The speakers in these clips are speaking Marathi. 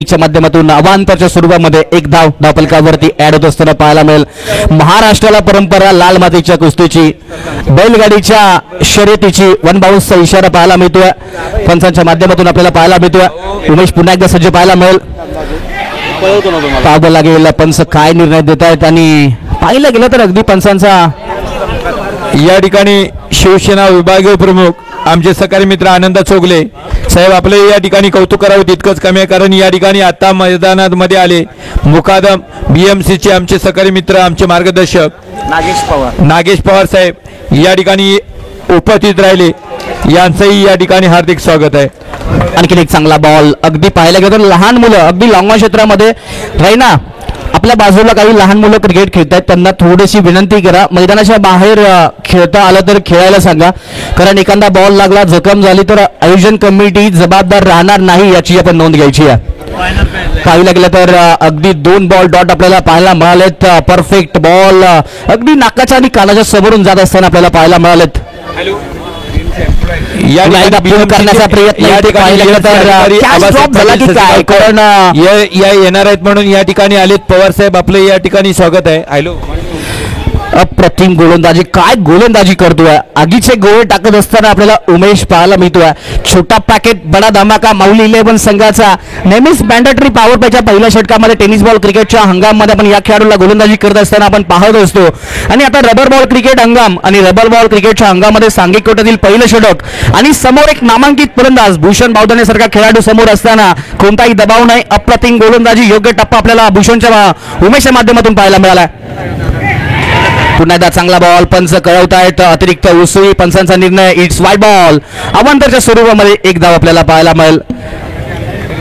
च्या माध्यमातून अवांतरच्या स्वरूपामध्ये एक धाव धावफलकावरती ऍड होत असताना पाहायला मिळेल. महाराष्ट्राला परंपरा लाल मातीच्या कुस्तीची, बैलगाडीच्या शर्यतीची वन बाउन्सचा इशारा पाहायला मिळतोय. पंचांच्या माध्यमातून आपल्याला पाहायला मिळतोय. उमेश पुन्हा एकदा सज्ज पाहायला मिळेल. पाहावं लागेल पंच काय निर्णय देत आहेत. आणि पाहिलं गेलं तर अगदी पंचांचा या ठिकाणी शिवसेना विभागीय प्रमुख आमचे सहकारी मित्र आनंद चोगले साहेब आपले या ठिकाणी कौतुक करावं तितकंच कमी आहे, कारण या ठिकाणी आता मैदानामध्ये आले मुकादम BMCचे आमचे सहकारी मित्र आमचे मार्गदर्शक नागेश पवार साहेब या ठिकाणी उपस्थित राहिले. यांचंही या ठिकाणी हार्दिक स्वागत आहे. आणखीन एक चांगला बॉल. अगदी पाहायला गेलं तर लहान मुलं अगदी लॉंग क्षेत्रामध्ये राहीना आपल्या बाजूला काही लहान मुलं क्रिकेट खेळतात, त्यांना थोडीशी विनंती करा मैदानाच्या बाहेर खेळता आलं तर खेळायला सांगा, कारण एखादा बॉल लागला जखम झाली तर आयोजन कमिटी जबाबदार राहणार नाही याची आपण नोंद घ्यायची आहे. पाहायला गेलं तर अगदी 2 बॉल डॉट आपल्याला पाहायला मिळालेत. परफेक्ट बॉल अगदी नाकाच्या आणि कानाच्या समोरून जात असताना आपल्याला पाहायला मिळालेत. या करण्याचा प्रयत्न कारण येणार आहेत म्हणून या ठिकाणी आलेत. पवार साहेब आपले या ठिकाणी स्वागत आहे. हॅलो. अप्रतिम गोलंदाजी, काय गोलंदाजी करतोय. आगीचे गोळे टाकत असताना आपल्याला उमेश पाहायला मिळतोय. छोटा पॅकेट बडा धमाका माऊली 11 संघाचा नेहमीच मॅन्डेटरी पॉवर प्लेच्या पहिल्या षटकामध्ये टेनिस बॉल क्रिकेटच्या हंगाममध्ये आपण या खेळाडूला गोलंदाजी करत असताना आपण पाहत असतो. आणि आता रबर बॉल क्रिकेट हंगाम आणि रबर बॉल क्रिकेटच्या हंगामध्ये सांघिक कोट्यातील पहिलं षटक आणि समोर एक नामांकित फलंदाज भूषण बावधने सारखा खेळाडू समोर असताना कोणताही दबाव नाही. अप्रतिम गोलंदाजी, योग्य टप्पा आपल्याला भूषणच्या उमेशच्या माध्यमातून पाहायला मिळाला. पुन्हा एकदा चांगला बॉल. पंच कळवतायत अतिरिक्त उसळी. पंचांचा निर्णय इट्स वाईड बॉल. अवांतरच्या स्वरूपामध्ये एक धाव आपल्याला पाहायला मिळेल,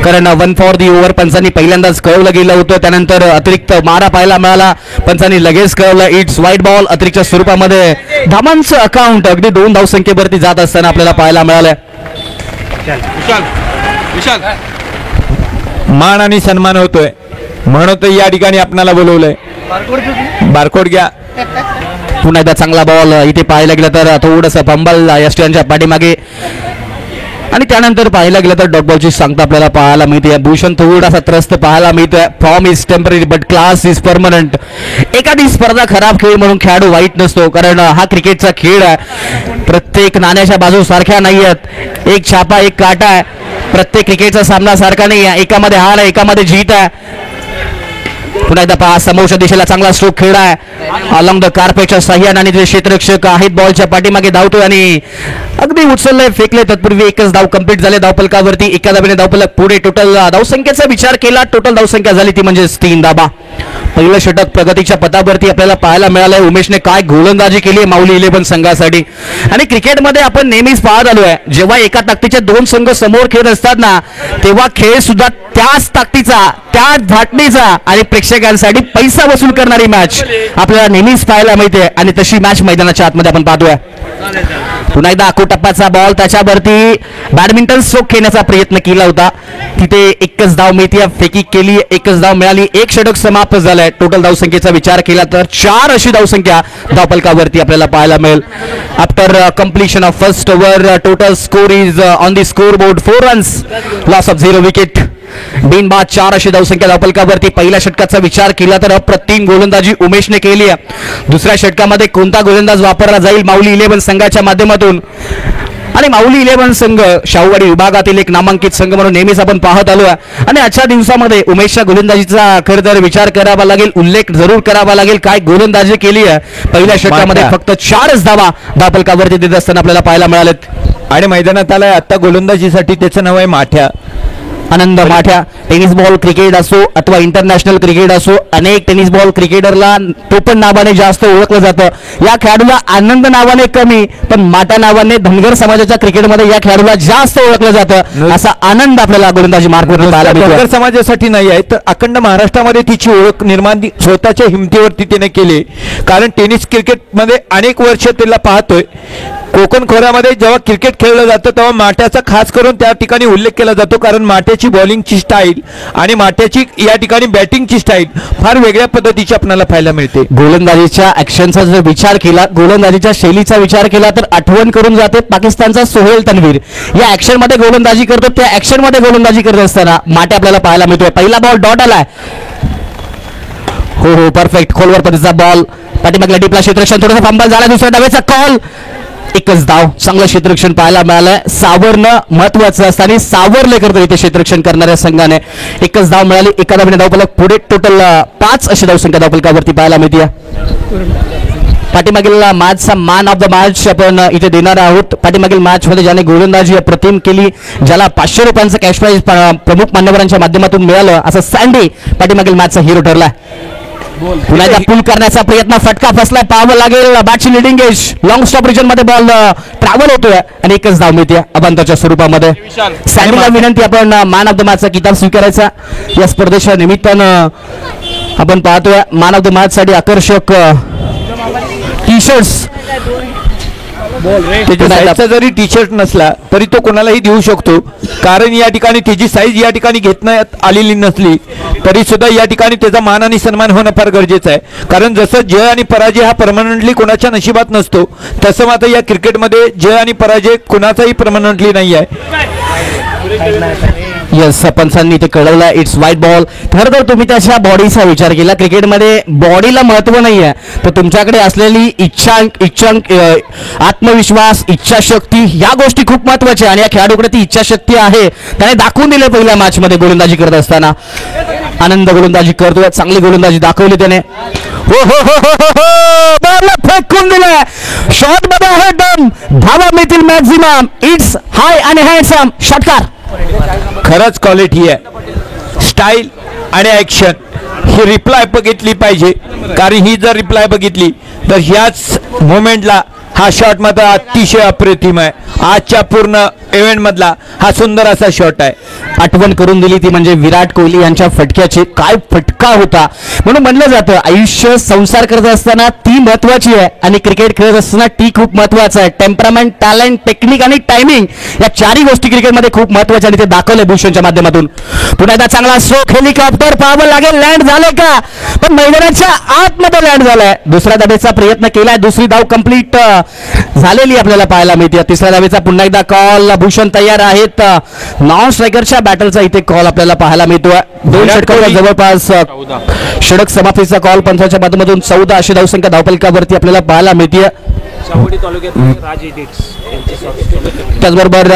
कारण 1 फॉर दी ओव्हर पंचांनी पहिल्यांदाच कळवलं गेलं होतं. त्यानंतर अतिरिक्त मारा पाहायला मिळाला. पंचांनी लगेच कळवलं इट्स वाईड बॉल. अतिरिक्त स्वरूपामध्ये धावांचं अकाउंट अगदी 2 धावसंख्येवरती जात असताना आपल्याला पाहायला मिळालं. मान आणि सन्मान होतोय म्हणून तर या ठिकाणी आपल्याला बोलवलंय. बारकोड घ्या. पुन्हा एकदा चांगला बॉल. इथे पाहायला गेलं तर थोडंसं फंबल यष्ट्यांच्या पाठीमागे आणि त्यानंतर पाहायला गेलं तर डॉट बॉलची सांगता आपल्याला पाहायला मिळते. भूषण थोडासा त्रस्त पाहायला मिळतोय. Form is temporary but class is permanent. एखादी स्पर्धा खराब खेळ म्हणून खेळाडू वाईट नसतो, कारण हा क्रिकेटचा खेळ आहे. प्रत्येक नाण्याच्या बाजू सारख्या नाही आहेत. एक छापा एक काटा आहे. प्रत्येक क्रिकेटचा सामना सारखा नाही आहे. एकामध्ये हार आहे एकामध्ये जीत आहे. पुन्हा एकदा पहा समोरच्या दिशेला चांगला स्ट्रोक खेळ आहे. अलॉंग द कारपेटच्या साह्याने आणि जे क्षेत्ररक्षक आहेत बॉलच्या पाठीमागे धावतोय आणि अगदी उचललंय फेकले. तत्पूर्वी एकच धाव कंप्लीट झाले धावफलकावरती. एका धावेने धावफलक पुढे. टोटल धावसंख्येचा विचार केला टोटल धावसंख्या झाली ती म्हणजे 3 धावा. पहिलं षटक प्रगतीच्या पथावरती आपल्याला पाहायला मिळालंय. उमेशने काय गोलंदाजी केली आहे माऊली 11 संघासाठी. आणि क्रिकेटमध्ये आपण नेहमीच पाहत आलोय जेव्हा एका ताकदीचे 2 संघ समोर खेळत असतात ना, तेव्हा खेळ सुद्धा त्याच ताकदीचा त्याच धाटणीचा आणि प्रेक्षकांसाठी पैसा वसूल करणारी मॅच आपल्याला नेहमीच पाहायला मिळते. आणि तशी मॅच मैदानाच्या आतमध्ये आपण पाहतोय. पुन्हा एकदा आखोटप्पाचा बॉल. त्याच्यावरती बॅडमिंटन स्ट्रोक खेळण्याचा प्रयत्न केला होता. तिथे एकच धाव मिळते. फेकी केली, एकच धाव मिळाली. एक षटक समाप्त झालंय. टोटल धावसंख्येचा विचार केला तर 4 अशी धावसंख्या धावफलकावरती आपल्याला पाहायला मिळेल. After completion of first over total score is on the score board 4 runs loss of 0 wicket. बिनबाद 4 अशी धावसंख्या धावफलकावरती. पहिल्या षटकाचा विचार केला तर अप्रतिम गोलंदाजी उमेशने केली आहे. दुसऱ्या षटकामध्ये कोणता गोलंदाज वापरला जाईल माऊली 11 संघाच्या माध्यमातून. आणि माऊली 11 संघ शाहूवाडी विभागातील एक नामांकित संघ म्हणून नेहमीच आपण पाहत आलो आहे. आणि आजच्या दिवसामध्ये उमेशच्या गोलंदाजीचा खरं तर विचार करावा लागेल, उल्लेख जरूर करावा लागेल. काय गोलंदाजी केली आहे. पहिल्या षटकामध्ये फक्त 4च धावा धावफलकावरती देत असताना आपल्याला पाहायला मिळालेत. आणि मैदानात आलाय आता गोलंदाजीसाठी त्याचं नाव आहे माठ्या. आनंद माठ्या. टेनिस बॉल क्रिकेट असो अथवा इंटरनॅशनल क्रिकेट असो, अनेक टेनिस बॉल क्रिकेटरला टोपण नावाने जास्त ओळखलं जातं. या खेळाडूला आनंद नावाने कमी, पण माठ्या नावाने धनगर समाजाच्या क्रिकेटमध्ये या खेळाडूला जास्त ओळखलं जातं. असा आनंद आपल्याला गोलंदाजी मार्गवरून पाहायला मिळतो. धनगर समाजासाठी नाही आहे तर अखंड महाराष्ट्रामध्ये तिची ओळख निर्माण स्वतःच्या हिमतीवरती तिने केली. कारण टेनिस क्रिकेटमध्ये अनेक वर्ष तिला पाहतोय. कोकण खोऱ्यामध्ये जेव्हा क्रिकेट खेळलं जातं तेव्हा माठ्याचा खास करून त्या ठिकाणी उल्लेख केला जातो, कारण माठ्याची माट्याची बॉलिंगची स्टाईल आणि माट्याची या ठिकाणी बॅटिंगची स्टाईल फार वेगळ्या पद्धतीची आपल्याला पाहायला मिळते. गोलंदाजीच्या ऍक्शनचा जर विचार केला, गोलंदाजीच्या शैलीचा विचार केला तर आठवण करून जाते पाकिस्तानचा सोहेल तन्वीर. या ऍक्शन मध्ये गोलंदाजी करतो, त्या ऍक्शन मध्ये गोलंदाजी करत असताना माटे आपल्याला पाहायला मिळतोय. पहिला बॉल डॉट आलाय. हो परफेक्ट खोलवर पद्धतीचा बॉल पाठीमागल्या डीपला क्षेत्ररक्षण थोडंसं फंबल झाला. दुसऱ्या डावेचा कॉल, एकच धाव. चांगलं क्षेत्ररक्षण पाहायला मिळालंय. सावरणं महत्वाचं असतं आणि सावरले करतो इथे क्षेत्ररक्षण करणाऱ्या संघाने. एकच धाव मिळाली. एका धावेने धावफलक पुढे टोटल 5 अशी धावसंख्या धावफलकावरती पाहायला मिळते. पाठीमागील मॅचचा मॅन ऑफ द मॅच आपण इथे देणार आहोत. पाठीमागील मॅच मध्ये ज्याने गोलंदाजी अप्रतिम केली, ज्याला 500 रुपयांचं कॅश प्राइज प्रमुख मान्यवरांच्या माध्यमातून मिळालं, असं सँडी पाठीमागील मॅचचा हिरो ठरला. पुन्हा एकदा पूल करण्याचा प्रयत्न, फटका फसलाय, पाहावं लागेल. बॅटची leading edge, long stop region मध्ये बॉल ट्रॅव्हल होतोय आणि एकच धाव मिळते अबांताच्या स्वरूपामध्ये. सँडीला विनंती आपण मॅन ऑफ द मॅचचा किताब स्वीकारायचा. या स्पर्धेच्या निमित्तानं आपण पाहतोय मॅन ऑफ द मॅच साठी आकर्षक टी शर्ट्स. त्याच्या साईजचा जरी टी शर्ट नसला तरी तो कोणालाही देऊ शकतो, कारण या ठिकाणी त्याची साईज या ठिकाणी घेण्यात आलेली नसली तरी सुद्धा या ठिकाणी त्याचा मान आणि सन्मान होणं फार गरजेचं आहे. कारण जसं जय आणि पराजय हा परमनंटली कोणाच्या नशिबात नसतो, तसं मात्र या क्रिकेटमध्ये जय आणि पराजय कोणाचाही परमनंटली नाही आहे. यस, पंचांनी ते कळवलं इट्स व्हाईट बॉल. खरं तर तुम्ही त्याच्या बॉडीचा विचार केला. क्रिकेटमध्ये बॉडीला महत्व नाही आहे, तर तुमच्याकडे असलेली इच्छा आत्मविश्वास, इच्छाशक्ती या गोष्टी खूप महत्वाच्या आणि या खेळाडूकडे ती इच्छाशक्ती आहे. त्याने दाखवून दिले पहिल्या मॅच मध्ये गोलंदाजी करत असताना. आनंद गोलंदाजी करतोय, चांगली गोलंदाजी दाखवली त्याने. हो हो हो हो हो बॉल फेकून दिलाय. शॉट मध्ये आहे डन, धावा मिळतील मॅक्झिमम. इट्स हाय आणि हँडसम षटकार. खरंच क्वालिटी आहे, स्टाईल आणि ॲक्शन ही रिप्लाय बघितली पाहिजे, कारण ही जर रिप्लाय बघितली तर ह्याच मोमेंटला हा शॉट मात्र अतिशय अप्रतिम आहे. आजच्या पूर्ण इव्हेंट मधला हा सुंदर असा शॉट आहे. आठवण करून दिली ती म्हणजे विराट कोहली यांच्या फटक्याची. काय फटका होता. म्हणून म्हणलं जातं आयुष्य संसार करत असताना ती महत्वाची आहे आणि क्रिकेट खेळत असताना ती खूप महत्वाचं आहे. टेम्परामेंट, टॅलेंट, टेक्निक आणि टायमिंग या चारही गोष्टी क्रिकेटमध्ये खूप महत्वाच्या आणि ते दाखवले भूषणच्या माध्यमातून. पुन्हा एकदा चांगला स्ट्रोक, हेलिकॉप्टर पाहावं लागेल लँड झाले का, पण मैदानाच्या आतमध्ये लँड झालाय. दुसऱ्या धावेचा प्रयत्न केलाय, दुसरी धाव कंप्लीट झालेली आपल्याला पाहायला मिळते. तिसऱ्या धावेचा पुन्हा एकदा कॉल. भूषण तयार आहेत. नॉन स्ट्रायकरच्या बॅटलचा इथे कॉल आपल्याला पाहायला मिळतोय. 2 षटकांवर जवळपास षटक समाप्तीचा कॉल पंचाच्या माध्यमातून 14 अशी धावसंख्या धावफलकावरती आपल्याला पाहायला मिळते. त्याचबरोबर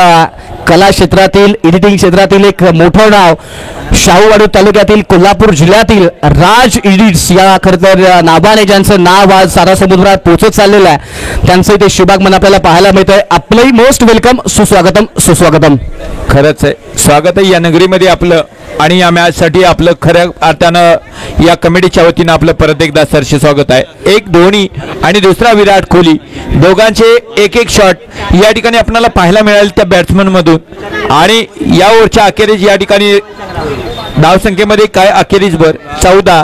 कला क्षेत्रातील, एडिटिंग क्षेत्रातील एक मोठं नाव, शाहूवाडी तालुक्यातील, कोल्हापूर जिल्ह्यातील राज एडिट्स या खरं तर नावाने ज्यांचं नाव आज सारा समुद्रात पोहोचत चाललेलं आहे, त्यांचं इथे शुभागमन आपल्याला पाहायला मिळतंय. आपलंही मोस्ट वेलकम, सुस्वागतम सुस्वागतम. खरंच आहे, स्वागत आहे या नगरीमध्ये आपलं आणि या मॅचसाठी आपलं खऱ्या अर्थानं या कमिटीच्या वतीनं आपलं परत एकदा सरसे स्वागत आहे. एक धोनी आणि दुसरा विराट कोहली, दोघांचे एक एक शॉट या ठिकाणी आपल्याला पाहायला मिळाले त्या बॅट्समन मधून. आणि या ओव्हरच्या अखेरीस या ठिकाणी धावसंख्येमध्ये काय अखेरीस 14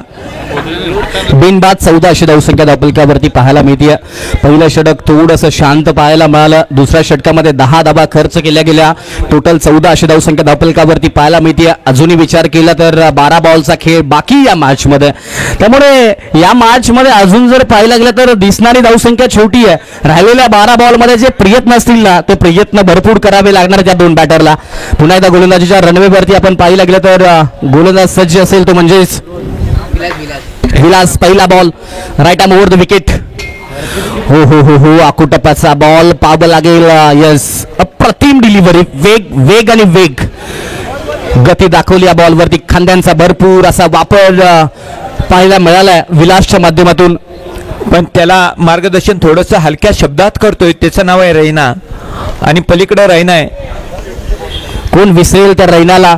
बिनबाद 14 अशी धावसंख्या धावफलकावरती पाहायला मिळते. पहिलं षटक थोडंसं शांत पाहायला मिळालं. दुसऱ्या षटकामध्ये 10 धावा खर्च केल्या गेल्या. टोटल 14 अशी धावसंख्या धावफलकावरती पाहायला मिळते. अजूनही विचार केला तर 12 बॉलचा खेळ बाकी या मॅच मध्ये, त्यामुळे या मॅच मध्ये अजून जर पाहायला गेलं तर दिसणारी धावसंख्या छोटी आहे. राहिलेल्या 12 बॉल मध्ये जे प्रयत्न असतील ना, ते प्रयत्न भरपूर करावे लागणार त्या दोन बॅटरला. पुन्हा एकदा गोलंदाजीच्या रनवेवरती आपण पाहायला गेलं तर गोलंदाज सज्ज असेल तो म्हणजेच विलास. पहिला ball right arm over the wicket. हो हो हो हो आकुटप्पाचा बॉल पाहावं लागेल. यस, अप्रतिम डिलिव्हरी, वेग आणि वेग, गती दाखवली या बॉलवरती. खांद्यांचा भरपूर असा वापर पाहायला मिळालाय विलासच्या माध्यमातून. पण त्याला मार्गदर्शन थोडंसं हलक्या शब्दात करतोय. त्याचं नाव आहे रैना आणि पलीकडे रैना आहे. कोण विसरेल त्या रैनाला.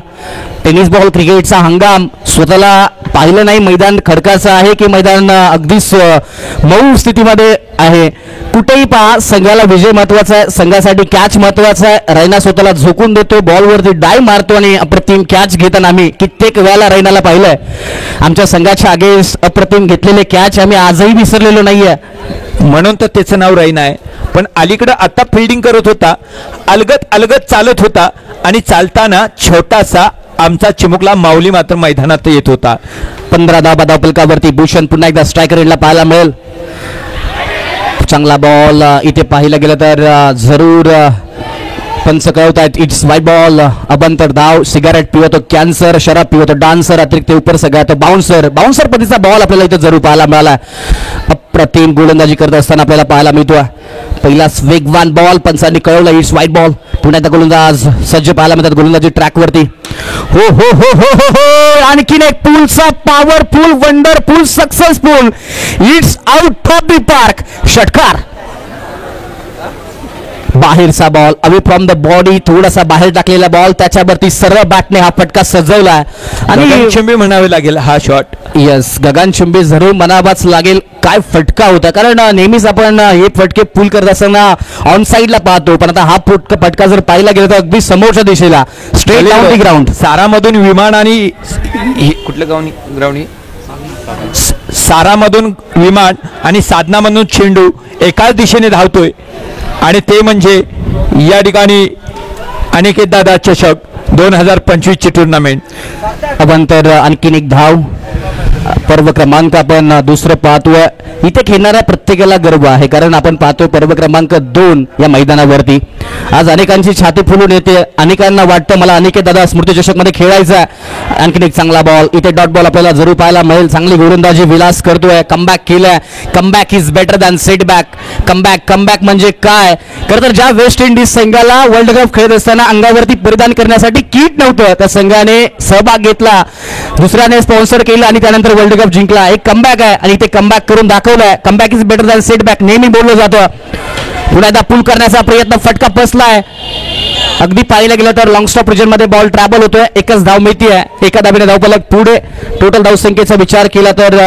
टेनिस बॉल क्रिकेटचा हंगाम. स्वतःला पाहिलं नाही मैदान खडकाचं आहे की मैदान अगदीच मऊ स्थितीमध्ये आहे. कुठेही पहा संघाला विजय महत्वाचा आहे, संघासाठी कॅच महत्वाचा आहे. रैना स्वतःला झोकून देतो, बॉलवरती डाय मारतो आणि अप्रतिम कॅच घेताना आम्ही कित्येक वेळेला रैनाला पाहिलंय. आमच्या संघाच्या अगेन्स्ट अप्रतिम घेतलेले कॅच आम्ही आजही विसरलेलो नाहीये, म्हणून तर त्याचं नाव रैना आहे. पण अलीकडं आता फिल्डिंग करत होता, अलगत चालत होता आणि चालताना छोटासा आमचा चिमुकला माऊली मात्र मैदानात येत होता. 15 धाबा धावपलकावरती भूषण पुन्हा एकदा स्ट्रायकर एंडला पाहायला मिळेल. चांगला बॉल इथे पाहिलं गेलं तर जरूर पंच कळवत आहेत. इट्स वाईट बॉल. अबंतर धाव. सिगारेट पिवतो कॅन्सर. शराब पिवतो डान्सर. अतिरिक्त उपर सगळ्यात बाउन्सर पद्धतीचा बॉल आपल्याला इथे जरूर पाहायला मिळाला. अप्रतिम गोलंदाजी करत असताना आपल्याला पाहायला मिळतो. पहिलाच वेगवान बॉल पंचांनी कळवलं. इट्स वाईट बॉल. पुन्हा एकदा गोलंदाज सज्ज पाहायला मिळतात गोलंदाजी ट्रॅकवरती. हो हो हो हो हो हो आणखीन एक पूलचा powerful wonderful successful. It's out of the park. षटकार. बाहेरचा ball away from the body. थोडासा बाहेर टाकलेला बॉल त्याच्यावरती सरळ बॅटने हा फटका सजवला आणि गगनचुंबी म्हणावे लागेल हा शॉट. यस गगनचुंबी जरूर म्हणावाच लागेल. काय फटका होता कारण नेहमीच आपण हे फटके पूल करत असताना ऑन साईडला पाहतो पण आता हा फटका जर पाहिला गेला तर अगदी समोरच्या दिशेला स्ट्रेट डाऊन द ग्राउंड. सारामधून विमान आणि कुठलं ग्राउंड सारामधून विमान आणि साधनामधून चेंडू एकाच दिशेने धावतोय आणि ते म्हणजे या ठिकाणी अनिकेत दादा चषक 2025 ची टुर्नामेंट. अवंतर आणखीन एक धाव. पर्व क्रमांक आपण दुसरं पाहतोय. इथे खेळणाऱ्या प्रत्येकाला गर्व आहे कारण आपण पाहतोय पर्व क्रमांक 2 या मैदानावरती आज अनेकांची छाती फुलून येते. अनेकांना वाटतं मला अनिकेत दादा स्मृती चषक मध्ये खेळायचा. आणखीन एक चांगला बॉल इथे डॉट बॉल आपल्याला जरूर पाहायला मिळेल. चांगली गोलंदाजी विलास करतोय. कमबॅक केलाय. Comeback is better than setback. Comeback म्हणजे काय खरं तर ज्या वेस्ट इंडिज संघाला वर्ल्ड कप खेळत असताना अंगावरती परिधान करण्यासाठी किट नव्हतं त्या संघाने सहभाग घेतला. दुसऱ्याने स्पॉन्सर केलं आणि त्यानंतर वर्ल्ड कप जिंकला. एक कमबॅक आहे आणि ते कमबॅक करून दाखवलंय. Comeback is better than setback नेहमी बोललं जातं. पुन्हा एकदा पूल करण्याचा प्रयत्न फटका बसलाय. अगदी पाहिलं गेलं तर लॉंग स्टॉप रिजन मध्ये बॉल ट्रॅव्हल होतोय. एकच धाव मिळतीये. एका धावेने धावफलक पुढे. टोटल धावसंख्येचा विचार केला तर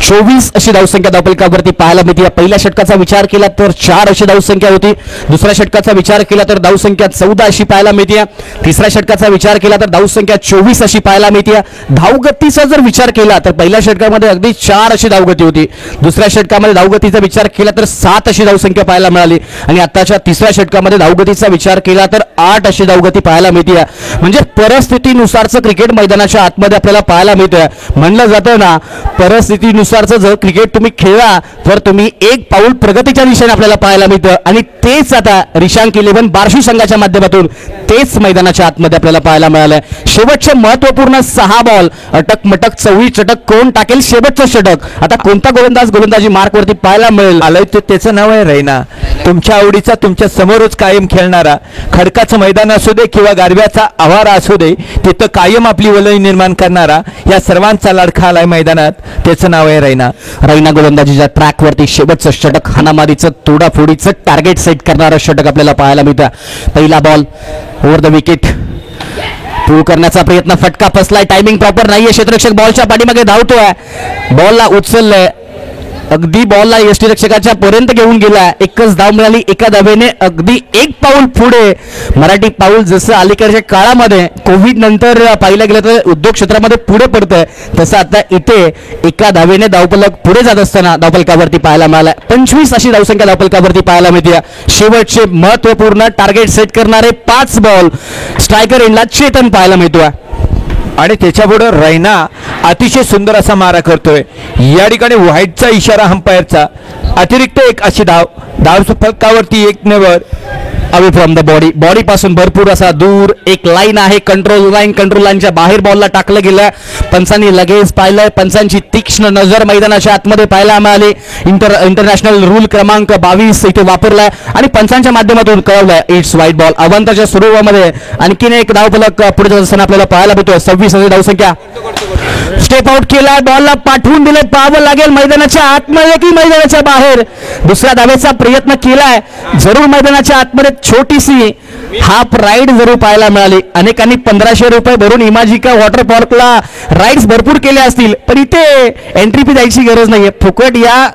24 अशी धावसंख्या धावफलकावरती पाहायला मिळते. पहिल्या षटकाचा विचार केला तर 4 अशी धावसंख्या होती. दुसऱ्या षटकाचा विचार केला तर धावसंख्या 14 अशी पाहायला मिळते. तिसऱ्या षटकाचा विचार केला तर धावसंख्या 24 अशी पाहायला मिळते. धावगतीचा जर विचार केला तर पहिल्या षटकामध्ये अगदी 4 अशी धावगती होती. दुसऱ्या षटकामध्ये धावगतीचा विचार केला तर 7 अशी धावसंख्या पाहायला मिळाली आणि आताच्या तिसऱ्या षटकामध्ये धावगतीचा विचार केला तर 8 अशी धावगती पाहायला मिळते. म्हणजे परिस्थितीनुसारचं क्रिकेट मैदानाच्या आतमध्ये आपल्याला पाहायला मिळतंय. म्हणलं जातं ना परिस्थितीनुसारचं जर क्रिकेट तुम्ही खेळला तर तुम्ही एक पाऊल प्रगतीच्या दिशेने आपल्याला पाहायला मिळतं आणि तेच आता रिशांक 11 बार्शी संघाच्या माध्यमातून तेच मैदानाच्या आतमध्ये आपल्याला पाहायला मिळालंय. शेवटचे महत्वपूर्ण 6 बॉल अटक मटक चवळी चटक कोण टाकेल शेवटचं षटक. आता कोणता गोलंदाजी मार्कवरती पाहायला मिळेल आलंय ते त्याचं नाव आहे रैना. तुमच्या आवडीचा तुमच्या समोरच कायम खेळणारा खडकाचं मैदान असू दे किंवा गारव्याचा आवारा असू दे तिथं कायम आपली वलय निर्माण करणारा या सर्वांचा लाडका आलाय मैदानात. त्याचं नाव आहे रैना. रैना गोलंदाजीच्या ट्रॅकवरती शेवटचं षटक हानामारीचं तोडाफोडीचं टार्गेट सेट करणारं षटक आपल्याला पाहायला मिळतं. पहिला बॉल ओव्हर द विकेट. पूल करण्याचा प्रयत्न फटका फसलाय. टायमिंग प्रॉपर नाहीये. क्षेत्ररक्षक बॉलच्या पाठीमागे धावतोय. बॉलला उचललंय. अगदी बॉलला यष्टीरक्षकाच्या पर्यंत घेऊन गेला. एकच धाव मिळाली. एका धावेने अगदी एक पाऊल पुढे. मराठी पाऊल जसं अलीकडच्या काळामध्ये कोविड नंतर पाहिलं गेलं तर उद्योग क्षेत्रामध्ये पुढे पडतंय तसं आता इथे एका धावेने धावफलक पुढे जात असताना धावफलकावरती पाहायला मिळाला. 25 अशी धावसंख्या धावफलकावरती पाहायला मिळते. शेवटचे महत्वपूर्ण टार्गेट सेट करणारे 5 बॉल स्ट्रायकर एंडला चेतन पाहायला मिळतोय आणि त्याच्यापुढे रैना अतिशय सुंदर असा मारा करतोय. या ठिकाणी व्हाईटचा इशारा अंपायरचा. अतिरिक्त एक अशी धाव फलकावरती 1 never away from the body पासून भरपूर असा दूर एक लाईन आहे. कंट्रोल लाईनच्या बाहेर बॉलला टाकलं गेलं. पंचांनी लगेच पाहिलंय. पंचांची तीक्ष्ण नजर मैदानाच्या आतमध्ये पाहायला मिळाली. इंटरनॅशनल रूल क्रमांक 22 इथे वापरलाय आणि पंचांच्या माध्यमातून कळवलंय इट्स वाईट बॉल. अवंताच्या सुरुवामध्ये आणखीन एक धावफलक पुढे जात असताना आपल्याला पाहायला मिळतोय. 26 अशी धावसंख्या. स्टेप आउट केला. बॉलला पाठवून दिले. पाहावं लागेल मैदानाच्या आतमध्ये की मैदानाच्या बाहेर. दुसऱ्या धावेचा प्रयत्न केलाय. जरूर मैदानाच्या आतमध्ये छोटीशी हाफ राईड जरूर पाहायला मिळाली. अनेकांनी 1500 रुपये भरून इमाजिका वॉटर पार्कला राईड्स भरपूर केले असतील पण इथे एंट्री फी द्यायची गरज नाहीये. फुकट या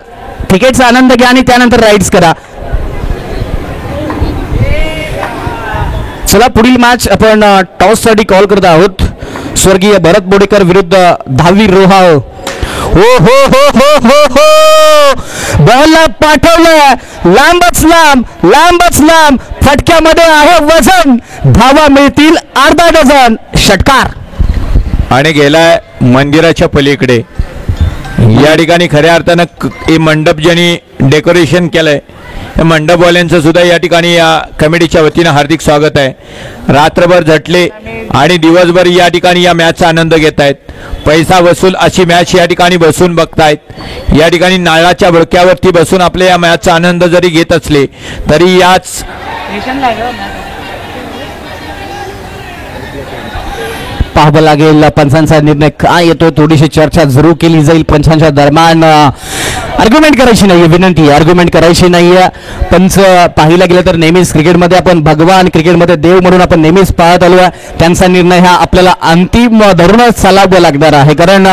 क्रिकेटचा आनंद घ्या आणि त्यानंतर राईड्स करा. चला पुढील मॅच आपण टॉस साठी कॉल करत आहोत. स्वर्गीय भरत बोडेकर विरुद्ध धावी रोहाव. हो हो हो हो हो हो बॉलला पाठवलं लांबच लांब फटक्यामध्ये आहे वजन, धावा मिळतील अर्धा डझन. षटकार आणि गेलाय मंदिराच्या पलीकडे. या ठिकाणी खऱ्या अर्थानं हे मंडप ज्यांनी डेकोरेशन केलंय या मंडपवाल्यांचं सुद्धा या ठिकाणी या कमिटीच्या वतीनं हार्दिक स्वागत आहे. रात्रभर झटले आणि दिवसभर या ठिकाणी या मॅचचा आनंद घेत आहेत. पैसा वसूल अशी मॅच या ठिकाणी बसून बघतायत. या ठिकाणी नारळाच्या भडक्यावरती बसून आपल्या या मॅचचा आनंद जरी घेत असले तरी याच पाहावं लागेल पंचांचा निर्णय काय येतो. थोडीशी चर्चा जरूर केली जाईल पंचांच्या दरम्यान. आर्ग्युमेंट करायची नाही, विनंती आर्ग्युमेंट करायची नाही. पंच पाहिलं गेलं तर नेहमीच क्रिकेटमध्ये आपण भगवान, क्रिकेटमध्ये देव म्हणून आपण नेहमीच पाहत आलो. त्यांचा निर्णय हा आपल्याला अंतिम धरूनच चालावं लागणार आहे. कारण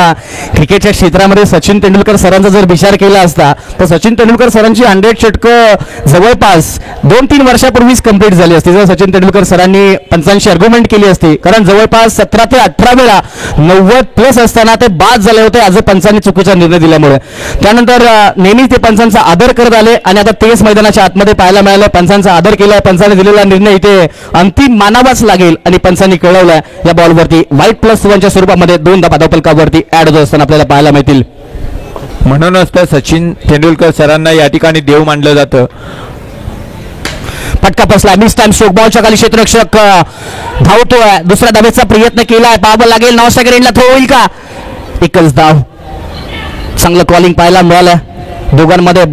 क्रिकेटच्या क्षेत्रामध्ये सचिन तेंडुलकर सरांचा जर विचार केला असता तर सचिन तेंडुलकर सरांची 100 षटकं जवळपास 2-3 वर्षापूर्वीच कंप्लीट झाली असती जर सचिन तेंडुलकर सरांनी पंचांशी आर्ग्युमेंट केली असती. कारण जवळपास 17 ते 18 वेळा 90+ असताना ते बाद झाले होते आज पंचांनी चुकीचा निर्णय दिल्यामुळे. त्यानंतर नेहमीच ते पंचांचा आदर करत आले आणि आता तेच मैदानाच्या आतमध्ये पाहायला मिळालं. पंचांचा आदर केला, पंचांनी दिलेला निर्णय इथे अंतिम मानावाच लागेल आणि पंचांनी कळवलंय या बॉलवरती व्हाईट +1च्या स्वरूपामध्ये 2 धावफलकावरती ऍड होत असताना आपल्याला पाहायला मिळतील. म्हणूनच तर सचिन तेंडुलकर सरांना या ठिकाणी देव मानलं जातं. फटका बसला, मिस टाइम स्ट्रोक, बॉलच्या खाली क्षेत्ररक्षक धावतोय. दुसऱ्या धावेचा प्रयत्न केलाय, पाहावं लागेल 9 सेकंडला थ्रो होईल का. एकच धाव. चांगलं कॉलिंग पाहायला मिळालं. दोघांमध्ये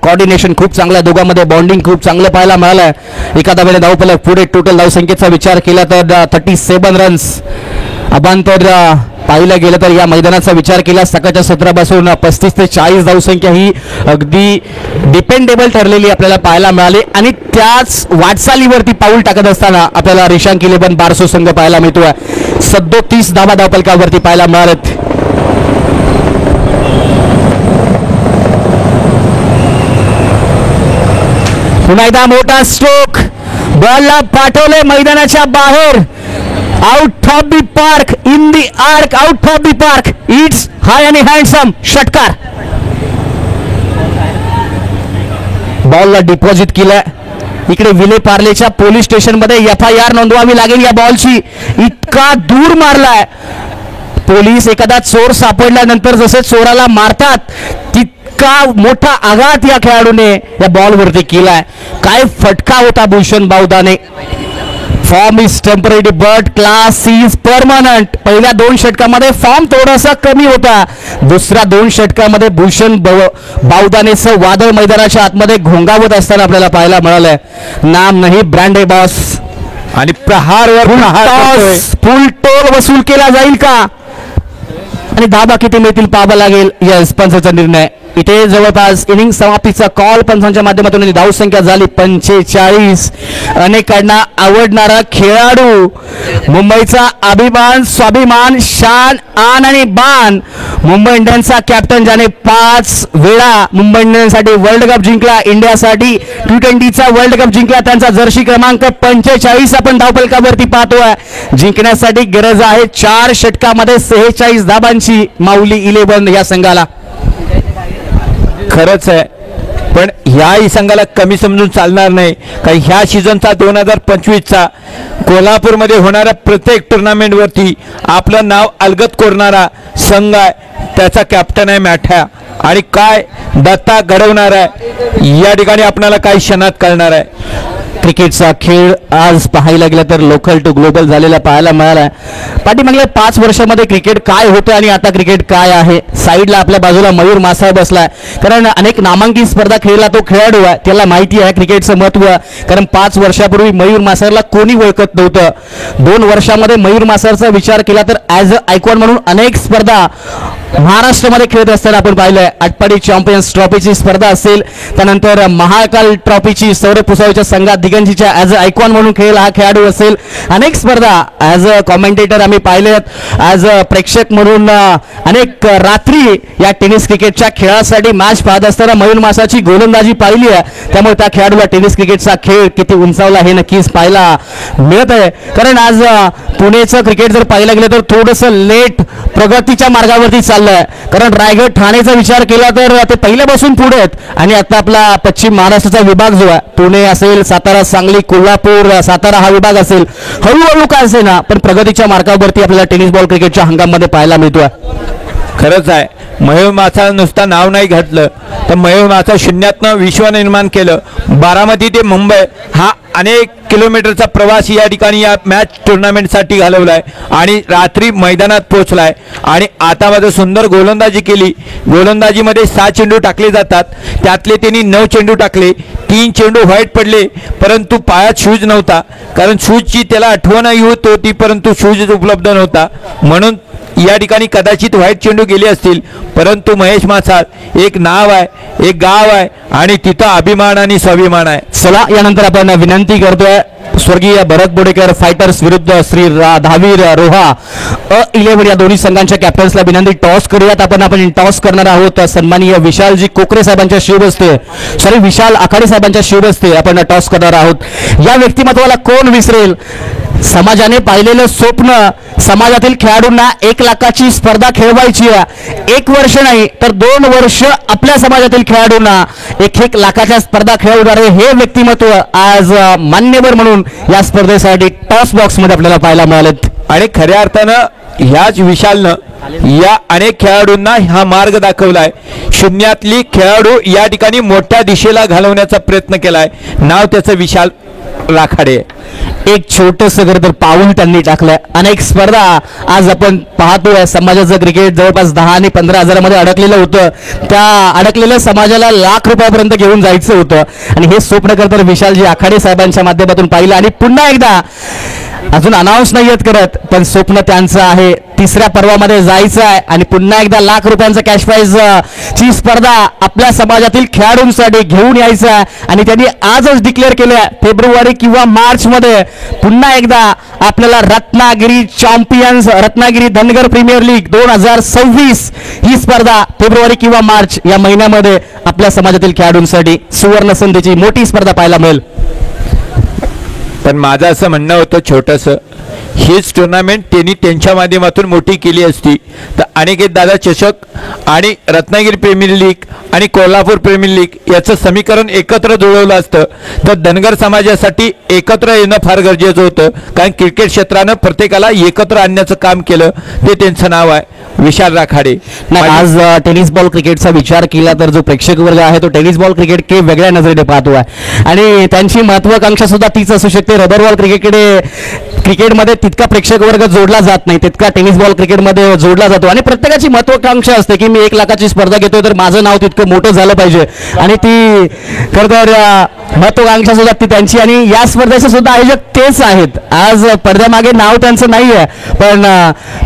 कॉर्डिनेशन खूप चांगलं आहे, दोघांमध्ये बॉन्डिंग खूप चांगलं पाहायला मिळालंय. एका धावेने धावफलक पुढे. टोटल धावसंख्येचा विचार केला तर 37 रन्स. अबांतर पाहिलं गेलं तर या मैदानाचा विचार केला सकाळच्या सत्रापासून 35 ते 40 धावसंख्या ही अगदी डिपेंडेबल ठरलेली आपल्याला पाहायला मिळाली. आणि त्याच वाटचालीवरती पाऊल टाकत असताना आपल्याला रिशांक इलेव्हन बारसो संघ पाहायला मिळतोय. 37 धावा धावफलकावरती पाहायला मिळालेत. पुन्हा एकदा मोठा स्ट्रोक, बॉलला पाठवले मैदानाच्या बाहेर. Out of the park, in the arc, out of the park. It's हाय आणि हँडसम. षटकार. बॉलला डिपॉझिट केलं. इकडे विले पार्लेच्या पोलीस स्टेशनमध्ये FIR नोंदवावी लागेल या बॉलची. इतका दूर मारलाय. पोलीस एखादा चोर सापडल्यानंतर जसे चोराला मारतात तितका मोठा आघात या खेळाडूने या बॉलवरती केलाय. काय फटका होता भूषण बावदाने. Form is temporary but class is permanent. पहिल्या 2 षटकामध्ये फॉर्म थोडासा कमी होता. दुसऱ्या 2 षटकामध्ये भूषण बावदानेचं वादळ मैदानाच्या आतमध्ये घोंगावत असताना आपल्याला पाहायला मिळालंय. नाम नाही ब्रँड आहे बॉस. आणि प्रहार फुल टोल वसूल केला जाईल का आणि धाबा किती मिळतील पाहावं लागेल. यस, पंचांचा निर्णय. इथे जवळपास इनिंग समाप्तीचा कॉल पंचांच्या माध्यमातून धावसंख्या झाली 45. अनेकांना आवडणारा खेळाडू, मुंबईचा अभिमान, स्वाभिमान, शान, आन आणि बान, मुंबई इंडियन्सचा कॅप्टन ज्याने 5 वेळा मुंबई इंडियन्ससाठी वर्ल्ड कप जिंकला, इंडियासाठी T20चा वर्ल्ड कप जिंकला. त्यांचा जर्सी क्रमांक 45 आपण धावफलकावरती पाहतोय. जिंकण्यासाठी गरज आहे 4 षटकामध्ये 46 धाबांची. माऊली 11 या संघाला. खरंच आहे, पण ह्याही संघाला कमी समजून चालणार नाही. कारण ह्या सीझनचा 2025चा कोल्हापूरमध्ये होणाऱ्या प्रत्येक टुर्नामेंटवरती आपलं नाव अलगद कोरणारा संघ आहे. त्याचा कॅप्टन आहे मॅठ्या. आणि काय दत्ता घडवणार आहे या ठिकाणी आपल्याला काही क्षणात कळणार आहे. क्रिकेटचा खेळ आज पाहायला गेला तर लोकल टू ग्लोबल झालेला पाहायला मिळाला. पाठीमागल्या 5 वर्षामध्ये क्रिकेट काय होतं आणि आता क्रिकेट काय आहे. साईडला आपल्या बाजूला मयूर मासाळ बसलाय. कारण अनेक नामांकित स्पर्धा खेळला तो खेळाडू आहे, त्याला माहिती आहे क्रिकेटचं महत्त्व. कारण 5 वर्षापूर्वी मयूर मासाळला कोणी ओळखत नव्हतं. 2 वर्षामध्ये मयूर मासाळचा विचार केला तर ॲज अ आयकॉन म्हणून अनेक स्पर्धा महाराष्ट्रामध्ये खेळत असताना आपण पाहिलंय. आटपाडी चॅम्पियन्स ट्रॉफीची स्पर्धा असेल, त्यानंतर महाकाल ट्रॉफीची सौरभ पुसावच्या संघात दिगंजीच्या ॲज अ आयकॉन म्हणून खेळला हा खेळाडू असेल. अनेक स्पर्धा ॲज अ कॉमेंटेटर आम्ही पाहिलेत, ॲज अ प्रेक्षक म्हणून अनेक रात्री या टेनिस क्रिकेटच्या खेळासाठी मॅच पाहत असताना मयूर मासाची गोलंदाजी पाहिली आहे. त्यामुळे त्या खेळाडूला टेनिस क्रिकेटचा खेळ किती उंचावला हे नक्कीच पाहायला मिळत आहे. कारण आज पुणेचं क्रिकेट जर पाहिलं गेलं तर थोडंसं लेट प्रगतीच्या मार्गावरती चाललंय. कारण रायगड ठाणेचा विचार केला तर ते पहिल्यापासून पुढे आहेत आणि आता आपला पश्चिम महाराष्ट्राचा विभाग जो आहे पुणे असेल, सातारा, सांगली, कोल्हापूर, सातारा हा विभाग असेल, हळूहळू काय असेल ना पण प्रगतीच्या मार्गावरती आपल्याला टेनिस बॉल क्रिकेटच्या हंगामध्ये पाहायला मिळतोय. खरंच आहे. मयूर माचा नुसता नाव नाही घातलं तर मयूर माचा शून्यातनं विश्व निर्माण केलं. बारामती ते मुंबई हा अनेक किलोमीटरचा प्रवास या ठिकाणी या मॅच टुर्नामेंटसाठी घालवलाय आणि रात्री मैदानात पोहोचलाय आणि आता मध्ये सुंदर गोलंदाजी केली. गोलंदाजीमध्ये 6 चेंडू टाकले जातात, त्यातले त्यांनी 9 चेंडू टाकले. 3 चेंडू व्हाईट पडले, परंतु पायात शूज नव्हता. कारण शूजची त्याला आठवणही होत होती, परंतु शूज उपलब्ध नव्हता. म्हणून या ठिकाणी कदाचित व्हाईट चेंडू गेले असतील. परंतु महेश मासाळ एक नाव आहे, एक गाव आहे आणि तिथं अभिमान आणि स्वाभिमान आहे. चला यानंतर आपण विनंती करतोय स्वर्गीय भरत बोडेकर फायटर्स विरुद्ध श्री धावीर रोहा A11 या दोन्ही संघांच्या कॅप्टन्सला विनंती टॉस करूयात. आपण टॉस करणार आहोत सन्माननीय विशालजी कोकरे साहेबांच्या शिवबसते विशाल आखाडे साहेबांच्या शिवबसते आपण टॉस करणार आहोत. या व्यक्तिमत्वाला कोण विसरेल. समाजाने पाहिलेलं स्वप्न, समाजातील खेळाडूंना 1 लाखाची स्पर्धा खेळवायची आहे. 1 वर्ष नाही तर 2 वर्ष आपल्या समाजातील खेळाडूंना 1 लाखाच्या स्पर्धा खेळवणारे हे व्यक्तिमत्व आज मान्यवर म्हणून या स्पर्धेसाठी टॉस बॉक्स मध्ये आपल्याला पाहायला मिळालेत. आणि खऱ्या अर्थानं ह्याच विशालनं या अनेक खेळाडूंना हा मार्ग दाखवलाय. शून्यातली खेळाडू या ठिकाणी मोठ्या दिशेला घालवण्याचा प्रयत्न केलाय. नाव त्याचं विशाल राखाडे. एक छोटस खरं तर पाऊल त्यांनी टाकलंय. अनेक स्पर्धा आज आपण पाहतोय. समाजाचं क्रिकेट जवळपास 10 आणि 15 हजारामध्ये अडकलेलं होतं. त्या अडकलेल्या समाजाला लाख रुपयापर्यंत घेऊन जायचं होतं आणि हे स्वप्न खरं तर विशालजी आखाडे साहेबांच्या माध्यमातून पाहिलं आणि पुन्हा एकदा अजून अनाऊन्स नाही येत करत पण स्वप्न त्यांचं आहे. 3ऱ्या पर्वामध्ये जायचं आहे आणि पुन्हा एकदा लाख रुपयांचा कॅश प्राइज ची स्पर्धा आपल्या समाजातील खेळाडूंसाठी घेऊन यायचं आहे आणि त्यांनी आजच डिक्लेअर केलं फेब्रुवारी किंवा मार्च मध्ये पुन्हा एकदा आपल्याला Ratnagiri champions, Ratnagiri Dhangar premier league 2026 ही स्पर्धा फेब्रुवारी किंवा मार्च या महिन्यामध्ये आपल्या समाजातील खेळाडूंसाठी सुवर्ण संधीची मोठी स्पर्धा पाहायला मिळेल. पण माझं असं म्हणणं होतं छोटंसं, हीच टुर्नामेंट त्यांनी त्यांच्या माध्यमातून मोठी केली असती तर अनेक दादा चषक आणि रत्नागिरी प्रीमियर लीग आणि कोल्हापूर प्रीमियर लीग याचं समीकरण एकत्र जुळवलं असतं तर धनगर समाजासाठी एकत्र येणं फार गरजेचं होतं. कारण क्रिकेट क्षेत्रानं प्रत्येकाला एकत्र आणण्याचं काम केलं. ते त्यांचं नाव आहे विशाल राखाडे. नाही, आज टेनिस बॉल क्रिकेटचा विचार केला तर जो प्रेक्षक वर्ग आहे तो टेनिस बॉल क्रिकेट के वेगळ्या नजरेने पाहतो आहे आणि त्यांची महत्वाकांक्षा सुद्धा तीच असू शकते. रबर बॉल क्रिकेटमध्ये तितका प्रेक्षक वर्ग जोडला जात नाही तितका टेनिस बॉल क्रिकेटमध्ये जोडला जातो आणि प्रत्येकाची महत्वाकांक्षा असते की मी 1 लाखाची स्पर्धा घेतोय तर माझं नाव तितकं मोठं झालं पाहिजे आणि ती खरं तर महत्वाकांक्षा सुद्धा ती त्यांची आणि या स्पर्धेचे सुद्धा आयोजक तेच आहेत. आज पडद्यामागे नाव त्यांचं नाही आहे पण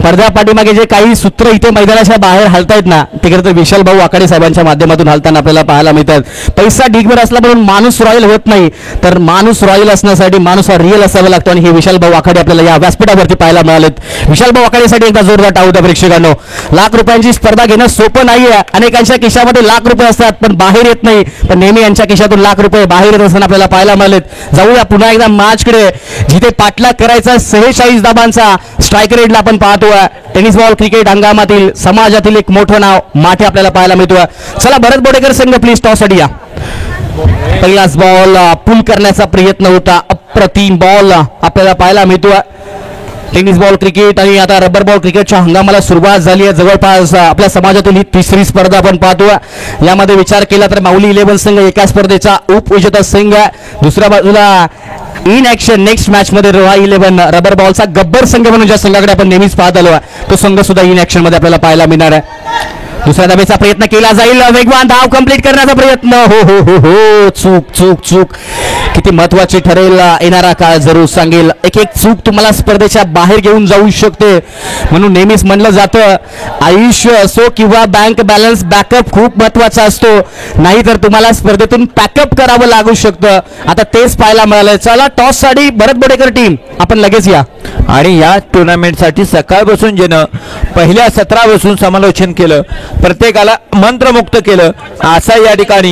पडद्या पाठीमागे जे काही सूत्र इथे मैदानाच्या बाहेर हलतायत ना ते खरं तर विशाल भाऊ आखाडे साहेबांच्या माध्यमातून हलताना आपल्याला पाहायला मिळतात. पैसा ढीगभर असला म्हणून माणूस रॉयल होत नाही तर माणूस रॉयल असण्यासाठी माणूस हा रिअल असावा लागतो आणि हे विशाल भाऊ आखाडे आपल्याला या व्यासपीठावरती पाहायला मिळालेत. विशाल भाऊ आखाडेसाठी एकदा जोरदार टाळू द्या प्रेक्षकांनो. लाख रुपयांची स्पर्धा घेणं सोपं नाही आहे. अनेकांच्या खिशामध्ये लाख रुपये असतात पण बाहेर येत नाही पण नेहमी यांच्या खिशातून लाख रुपये बाहेर येत असताना आपल्याला पाहायला मिळालेत. जाऊया पुन्हा एकदा मॅचकडे जिथे पाठलाग करायचा 46 धाबांचा स्ट्राईक रेटला आपण पाहतोय. टेनिस बॉल क्रिकेट हंगामातील समाजातील एक मोठं नाव माठे आपल्याला पाहायला मिळतोय. चला भरत बोडेकर संघ प्लीज टॉससाठी या. पहिलाच बॉल पुल करण्याचा प्रयत्न होता. अप्रतिम बॉल आपल्याला पाहायला मिळतोय. टेनिस बॉल क्रिकेट आणि आता रबर बॉल क्रिकेटच्या हंगामाला सुरुवात झाली आहे. जवळपास आपल्या समाजातील ही 3री स्पर्धा आपण पाहतोय. यामध्ये विचार केला तर माऊली 11 संघ एका स्पर्धेचा उपविजेता संघ आहे. दुसऱ्या बाजूला इन ऍक्शन नेक्स्ट मॅच मध्ये रोहा 11 रबर बॉलचा गब्बर संघ म्हणून ज्या संघाकडे आपण नेहमीच पाहत आलो आहे तो संघ सुद्धा इन ऍक्शन मध्ये आपल्याला पाहायला मिळणार आहे. दुसऱ्या धाबेचा प्रयत्न केला जाईल. वेगवान धाव कंप्लीट करण्याचा प्रयत्न. हो हो हो हो चूक चूक चूक किती महत्वाची ठरेल येणारा काळ जरूर सांगेल. एक चूक तुम्हाला स्पर्धेच्या बाहेर घेऊन जाऊ शकते. म्हणून नेहमीच म्हणलं जातं आयुष्य असो किंवा बँक बॅलन्स बॅकअप खूप महत्वाचा असतो. नाहीतर तुम्हाला स्पर्धेतून पॅकअप करावं लागू शकतं. आता तेच पाहायला मिळालंय. चला टॉस साठी भरत बोडेकर टीम आपण लगेच या. आणि या टुर्नामेंटसाठी सकाळपासून ज्यानं पहिल्या सत्रापासून समालोचन केलं, प्रत्येकाला मंत्रमुक्त केलं, असा या ठिकाणी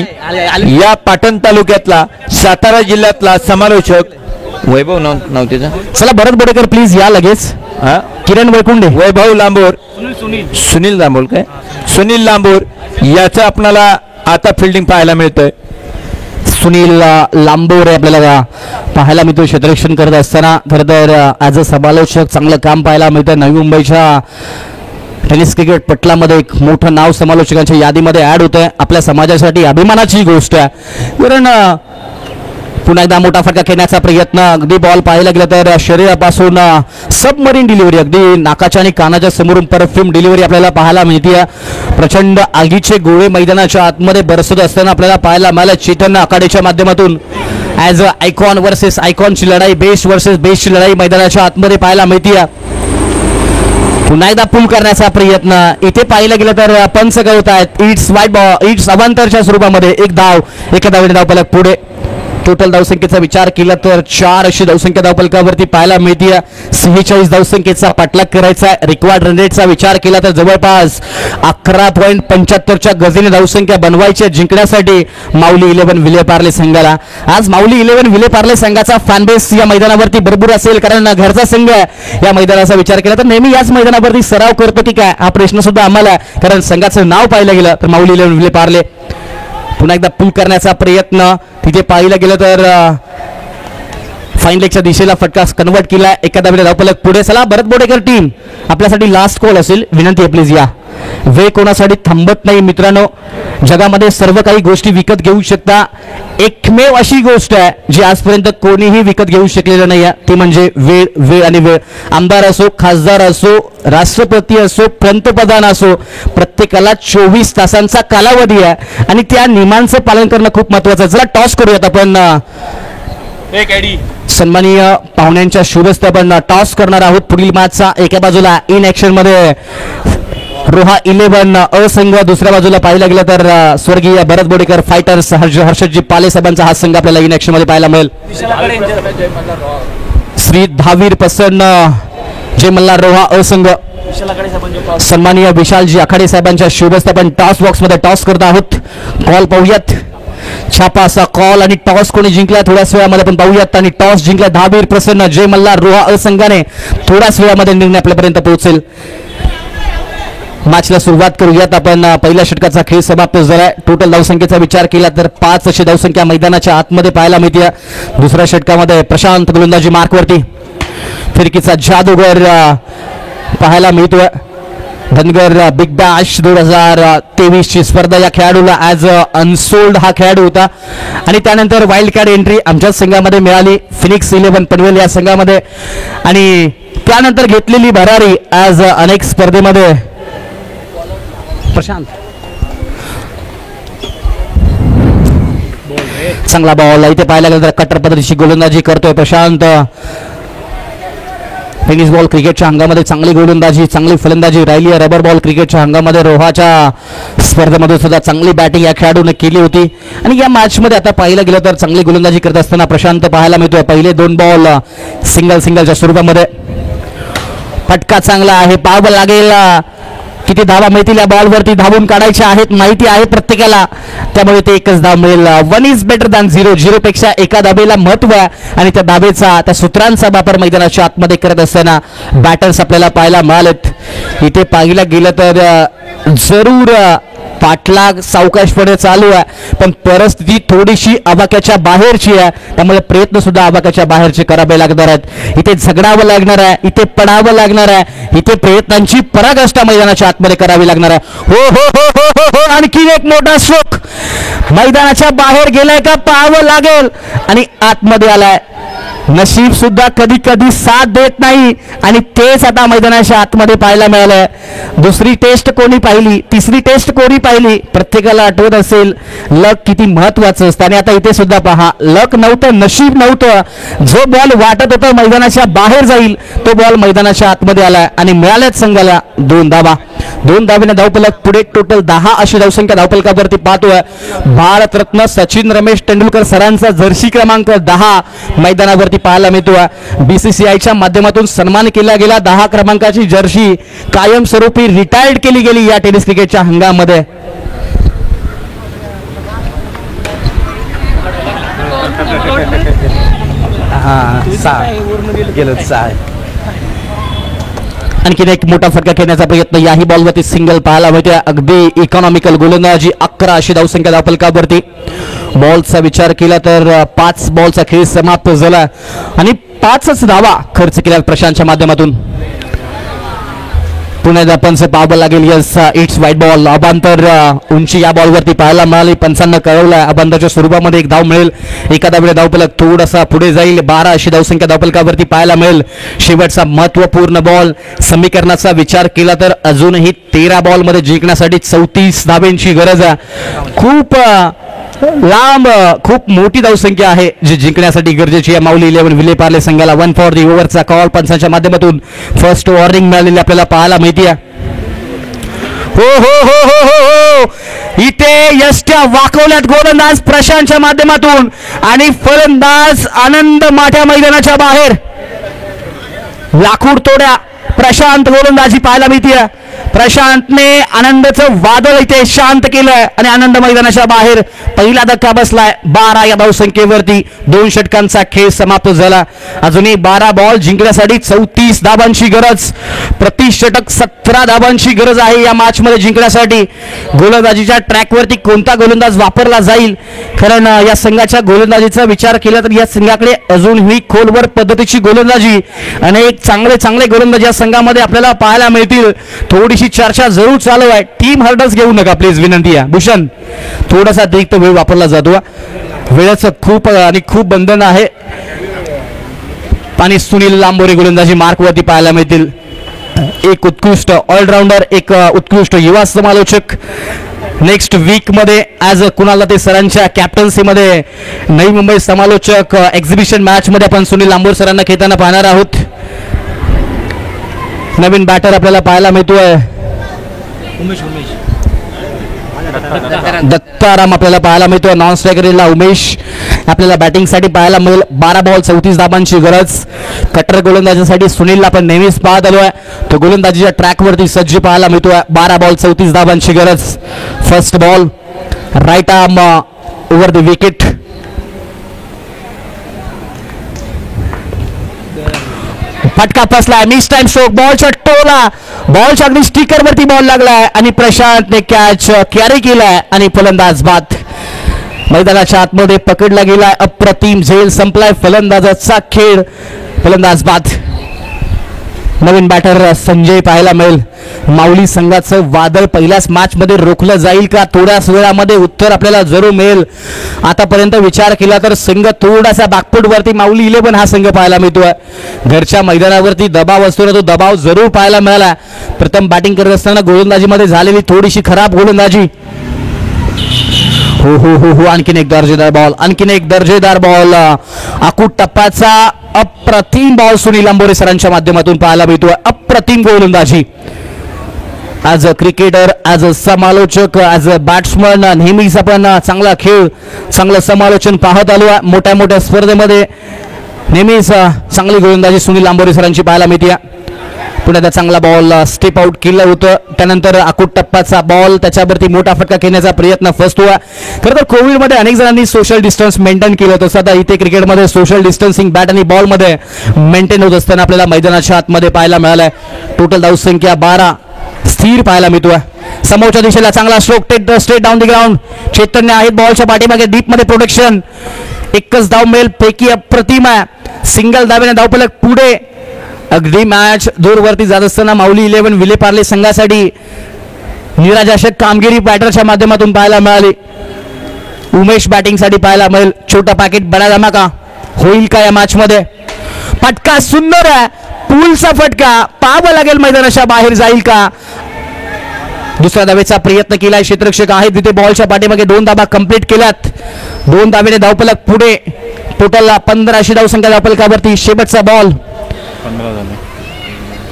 या पाटण तालुक्यातला सातारा जिल्ह्यातला समालोचक वैभव नाव त्याचा. चला भरत बोडेकर प्लीज या लगेच. हा किरण वैकुंडे वैभव लांबोर सुनील लांबोर काय सुनील लांबोर याचं आपल्याला आता फिल्डिंग पाहायला मिळतंय. सुनील लांबोरे आपल्याला पाहायला मिळतो क्षेत्ररक्षण करत असताना. खरं तर ॲज अ समालोचक चांगलं काम पाहायला मिळतं. नवी मुंबईच्या टेनिस क्रिकेट पटलामध्ये एक मोठं नाव समालोचकांच्या यादीमध्ये ॲड होतं आहे. आपल्या समाजासाठी अभिमानाची गोष्ट आहे. कारण पुन्हा एकदा मोठा फटका खेळण्याचा प्रयत्न. अगदी बॉल पाहायला गेलं तर शरीरापासून सबमरीन डिलिव्हरी, अगदी नाकाच्या आणि कानाच्या समोरून परफ्यूम डिलिव्हरी आपल्याला पाहायला मिळते. प्रचंड आगीचे गोळे मैदानाच्या आतमध्ये बरसत असताना आपल्याला पाहायला मिळालं. चेतन आखाड्याच्या माध्यमातून ॲज अ आयकॉन वर्सेस आयकॉनची लढाई, बेस्ट वर्सेस बेस्टची लढाई मैदानाच्या आतमध्ये पाहायला मिळते. पुन्हा एकदा पूल करण्याचा प्रयत्न. इथे पाहिलं गेलं तर पंच गवत आहेत. इट्स वाईट बॉल, इट्स अवांतरच्या स्वरूपामध्ये एक धाव, एका धावेने धावफलक पुढे. टोटल धावसंख्येचा विचार केला तर 4 अशी धावसंख्या धावफलकावरती पाहायला मिळते. 46 धावसंख्येचा पाठलाग करायचा आहे. रिक्वायर्ड रन रेटचा विचार केला तर जवळपास 11.75च्या गतीने धावसंख्या बनवायची जिंकण्यासाठी माऊली 11 विले पार्ले संघाला. आज माऊली 11 विले पार्ले संघाचा फॅनबेस या मैदानावरती भरपूर असेल, कारण घरचा संघ आहे. या मैदानाचा विचार केला तर नेहमी याच मैदानावरती सराव करतो की काय, हा प्रश्न सुद्धा आम्हाला आहे. कारण संघाचं नाव पाहिलं गेलं तर माऊली 11 विले पार्ले. पुन्हा एकदा पूल करण्याचा प्रयत्न. तिथे पाहिलं गेलं तर फाईन लेगच्या दिशेला फटका कन्वर्ट केला. एका धावेने धावफलक पुढे. चला भरत बोडेकर टीम, आपल्यासाठी लास्ट कॉल असेल, विनंती आहे प्लीज या. वेळ कोणासाठी थांबत नाही मित्रांनो. जगामध्ये सर्व काही गोष्टी विकत घेऊ शकता. एकमेव अशी गोष्ट आहे जी आजपर्यंत कोणीही विकत घेऊ शकलेलं नाही आहे, ती म्हणजे वेळ. वेळ आणि वेळ. आमदार असो, खासदार असो, राष्ट्रपती असो, पंतप्रधान असो, प्रत्येकाला 24 तासांचा कालावधी आहे आणि त्या नियमांचं पालन करणं खूप महत्वाचं आहे. जरा टॉस करूयात आपण. सन्माननीय पाहुण्यांच्या शुभस्ते आपण टॉस करणार आहोत पुढील मॅचचा. एका बाजूला इन ऍक्शन मध्ये रोहा 11 अ संघ, दुसऱ्या बाजूला पाहिलं गेलं तर स्वर्गीय भरत बोडेकर फायटर्स हर्षदजी पाले साहेबांचा हा संघ आपल्याला इन ऍक्शन मध्ये पाहायला मिळेल. श्री धावीर प्रसन्न जय मल्हार रोहा अ संघ, सन्माननीय विशालजी आखाडे साहेबांच्या शुभस्ते आपण टॉस बॉक्स मध्ये टॉस करत आहोत. कॉल पाहूयात. छापा असा कॉल आणि टॉस कोणी जिंकला थोड्याच वेळामध्ये आपण पाहूयात. आणि टॉस जिंकला धावीर प्रसन्न जय मल्हार रोहा अ संघाने. थोड्याच वेळामध्ये निर्णय आपल्यापर्यंत पोहोचेल. मॅचला सुरुवात करूयात आपण. पहिल्या षटकाचा खेळ समाप्त झालाय. टोटल धावसंख्येचा विचार केला तर 5 अशी धावसंख्या मैदानाच्या आतमध्ये पाहायला मिळते. दुसऱ्या षटकामध्ये प्रशांत गोलंदाजी मार्कवरती. फिरकीचा जादूगर पाहायला मिळतोय. धनगर बिग बॅश 2023 ची स्पर्धा या खेळाडूला ॲज अ अनसोल्ड हा खेळाडू होता आणि त्यानंतर वाईल्ड कार्ड एंट्री आमच्याच संघामध्ये मिळाली. फिनिक्स 11 पनवेल या संघामध्ये आणि त्यानंतर घेतलेली भरारी ॲज अनेक स्पर्धेमध्ये. प्रशांत चांगला बॉल. इथे पाहायला गेलं तर कट्टर पद्धतीची गोलंदाजी करतोय प्रशांत. टेनिस बॉल क्रिकेटच्या अंगामध्ये चांगली गोलंदाजी, चांगली फलंदाजी राहिली आहे. रबर बॉल क्रिकेटच्या अंगामध्ये रोहाच्या स्पर्धेमध्ये सुद्धा चांगली बॅटिंग या खेळाडूने केली होती आणि या मॅचमध्ये आता पाहिलं गेलं तर चांगली गोलंदाजी करत असताना प्रशांत पाहायला मिळतोय. पहिले 2 बॉल सिंगलच्या स्वरूपामध्ये. फटका चांगला आहे, पाहावं लागेल किती धावा मिळतील या बॉलवरती. धावून काढायच्या आहेत, माहिती आहे प्रत्येकाला, त्यामुळे ते एकच धाव मिळेल. 1 इज बेटर दॅन 0. 0 पेक्षा एका धावेला महत्व आहे आणि त्या धावेचा, त्या सूत्रांचा वापर मैदानाच्या आतमध्ये करत असताना बॅटर्स आपल्याला पाहायला मिळालेत. इथे पाहिलं गेलं तर जरूर पाठलाग सावकाशपणे चालू आहे, पण परिस्थिती थोडीशी आवाक्याच्या बाहेरची आहे, त्यामुळे प्रयत्न सुद्धा आवाक्याच्या बाहेरचे करावे लागणार आहेत. इथे झगडावं लागणार आहे, इथे पडावं लागणार आहे, इथे प्रयत्नांची पराकाष्ठा मैदानाच्या आतमध्ये करावी लागणार आहे. हो हो हो हो हो हो. आणखी एक मोठा स्ट्रोक मैदानाच्या बाहेर गेलाय का पाहावं लागेल आणि आतमध्ये आलाय. नशीब सुद्धा कधी कधी साथ देत नाही आणि तेच आता मैदानाच्या आतमध्ये पाहायला मिळालंय. दुसरी टेस्ट कोणी पाहिली, तिसरी टेस्ट कोणी पाहिली, प्रत्येकाला आठवत असेल लक किती महत्वाचं असतं. आणि आता इथे सुद्धा पहा, लक नव्हतं, नशीब नव्हतं. जो बॉल वाटत होता मैदानाच्या बाहेर जाईल तो बॉल मैदानाच्या आतमध्ये आलाय आणि मिळाल्याच संघाला 2 धावा. 2 धावेने धावफलक पुढे. टोटल 10 अशी धावसंख्या धावफलकावरती पाहतोय. भारतरत्न सचिन रमेश तेंडुलकर सरांचा जर्सी क्रमांक 10 मैदानावरती पाहायला मिळतोय. बीसीसीआयच्या माध्यमातून सन्मान केला गेला. 10 क्रमांकाची जर्सी कायमस्वरूपी रिटायर्ड केली गेली या टेनिस क्रिकेटच्या हंगामध्ये. आणखीन एक मोठा फटका खेळण्याचा प्रयत्न, याही बॉलवरती सिंगल पाहायला मिळते. अगदी इकॉनॉमिकल गोलंदाजी, 11 अशी धावसंख्या धावफलकावरती. बॉलचा विचार केला तर 5 बॉलचा खेळ समाप्त झाला आणि 5च धावा खर्च केल्या प्रशांतच्या माध्यमातून. पुन्हा एकदा पंच पाहावं लागेल. Yes, it's white ball. अबांतर उंची या बॉलवरती पाहायला मिळाली. पंचांना कळवलं अबांतरच्या स्वरूपामध्ये एक धाव मिळेल. एखादा वेळे धावफलक थोडासा पुढे जाईल. 12 अशी धावसंख्या धावफलकावरती पाहायला मिळेल. शेवटचा महत्वपूर्ण बॉल समीकरणाचा विचार केला तर अजूनही 13 बॉलमध्ये जिंकण्यासाठी 34 धाब्यांची गरज आहे. खूप लांब, खूप मोठी धावसंख्या आहे जी जिंकण्यासाठी गरजेची आहे. माऊली 11 विले पार्ले संघाला 1 फॉर दी ओव्हरचा कॉल पंचांच्या माध्यमातून फर्स्ट वॉर्निंग मिळालेली आपल्याला पाहायला मिळते. हो हो हो हो हो हो, इथे यष्ट्या वाकवल्यात गोलंदाज प्रशांतच्या माध्यमातून आणि फलंदाज आनंद माठ्या मैदानाच्या बाहेर. लाकूड तोड्या प्रशांत गोलंदाजी पाहायला मिळते. प्रशांतने आनंदाचं वादळ इथे शांत केलंय आणि आनंद मैदानाच्या बाहेर पहिला धक्का बसलाय. 12 या धावसंख्येवरती 2 षटकांचा खेळ समाप्त झाला. अजूनही 12 बॉल जिंकण्यासाठी 34 धाबांची गरज. प्रति षटक 17 धाबांची गरज आहे या मॅच मध्ये जिंकण्यासाठी. गोलंदाजीच्या ट्रॅकवरती कोणता गोलंदाज वापरला जाईल, कारण या संघाच्या गोलंदाजीचा विचार केला तर या संघाकडे अजूनही खोलवर पद्धतीची गोलंदाजी, अनेक चांगले गोलंदाज या संघामध्ये आपल्याला पाहायला मिळतील. थोडीशी चर्चा जरूर चालू आहे. टीम हर्डल्स घेऊ नका प्लीज, विनंती आहे. भूषण, थोडासा अतिरिक्त वेळ वापरला जातो. वेळाचं खूप बंधन आहे. आणि सुनील लांबोरे गोलंदाजी मार्कवरती पाहायला मिळतील. एक उत्कृष्ट ऑलराऊंडर, एक उत्कृष्ट युवा समालोचक. नेक्स्ट वीक मध्ये ॲज कुणाला ते सरांच्या कॅप्टन्सीमध्ये नवी मुंबई समालोचक एक्झिबिशन मॅच मध्ये आपण सुनील लांबोरे सरांना खेळताना पाहणार आहोत. नवीन बॅटर आपल्याला पाहायला मिळतोय. दत्ताराम आपल्याला पाहायला मिळतोय. नॉन स्ट्रायकरला उमेश आपल्याला बॅटिंगसाठी पाहायला मिळेल. 12 बॉल 34 धाबांची गरज. कटर गोलंदाजीसाठी सुनीलला आपण नेहमीच पाहत आलोय. तो गोलंदाजीच्या ट्रॅकवरती सज्ज पाहायला मिळतोय. 12 बॉल 34 धाबांची गरज. First ball right arm over the wicket. फटका फसलाय. Mistimed stroke. बॉलच्या टोला, बॉलच्या अगदी स्टिकर वरती बॉल लागलाय आणि प्रशांतने कॅच कॅरी केलाय आणि फलंदाज बाद. मैदानाच्या आतमध्ये पकडला गेलाय. अप्रतिम झेल संपलाय फलंदाजाचा खेळ. फलंदाज बाद. नवीन बॅटर संजय पाहायला मिळेल. माऊली संघाचं वादळ पहिल्याच मॅच मध्ये रोखलं जाईल का? थोड्याच वेळामध्ये उत्तर आपल्याला जरूर मिळेल. आतापर्यंत विचार केला तर संघ थोडासा बॅकफूट वरती माऊली 11 हा संघ पाहायला मिळतोय. घरच्या मैदानावरती दबाव असतो ना, तो दबाव जरूर पाहायला मिळाला. प्रथम बॅटिंग करत असताना गोलंदाजीमध्ये झालेली थोडीशी खराब गोलंदाजी. हो हो हो हो, आणखीन एक दर्जेदार बॉल. अकूट टप्प्याचा अप्रतिम बॉल सुनील लांबोरे सरांच्या माध्यमातून पाहायला मिळतोय. अप्रतिम गोलंदाजी. As a cricketer, as a समालोचक, ॲज अ बॅट्समन नेहमीच आपण चांगला खेळ, चांगलं समालोचन पाहत आलो आहे. मोठ्या स्पर्धेमध्ये नेहमीच चांगली गोलंदाजी सुनील लांबोरे सरांची पाहायला मिळते. पुन्हा चांगला बॉल स्टेप आउट केलं होतं. त्यानंतर अकूट टप्प्याचा बॉल, त्याच्यावरती मोठा फटका खेळण्याचा प्रयत्न फसतो. खरं तर कोविडमध्ये अनेक जणांनी सोशल डिस्टन्स मेंटेन केलं होतं. सध्या इथे क्रिकेटमध्ये सोशल डिस्टन्सिंग बॅट आणि बॉलमध्ये मेंटेन होत असताना आपल्याला मैदानाच्या आतमध्ये पाहायला मिळालंय. टोटल धावसंख्या 12 स्थिर पाहायला मिळतोय. समोरच्या दिशेला चांगला stroke straight down the ground. Chaitanya आहेत बॉलच्या पाठीमागे. डीप मध्ये प्रोटेक्शन. एकच धाव मिळेल पैकी अप्रतिम आहे. सिंगल धावेने धावफलक पुढे. अगदी मॅच दूरवरती जात असताना माऊली 11 विले पार्ले संघासाठी निराशाजनक कामगिरी बॅटरच्या माध्यमातून पाहायला मिळाली. उमेश बॅटिंगसाठी पाहायला मिळेल. छोटा पॅकेट बडा धमाका होईल का या मॅच मध्ये? फटका सुंदर आहे. पूलचा फटका पाहावा लागेल मैदानाच्या बाहेर जाईल का? दुसऱ्या धावेचा प्रयत्न केलाय. क्षेत्ररक्षक आहेत तिथे बॉलच्या पाठीमागे 2 धाबा कंप्लीट केल्यात. 2 धावेने धावफलक पुढे. टोटलला 15 अशी धावसंख्या धावफलकावरती. शेवटचा बॉल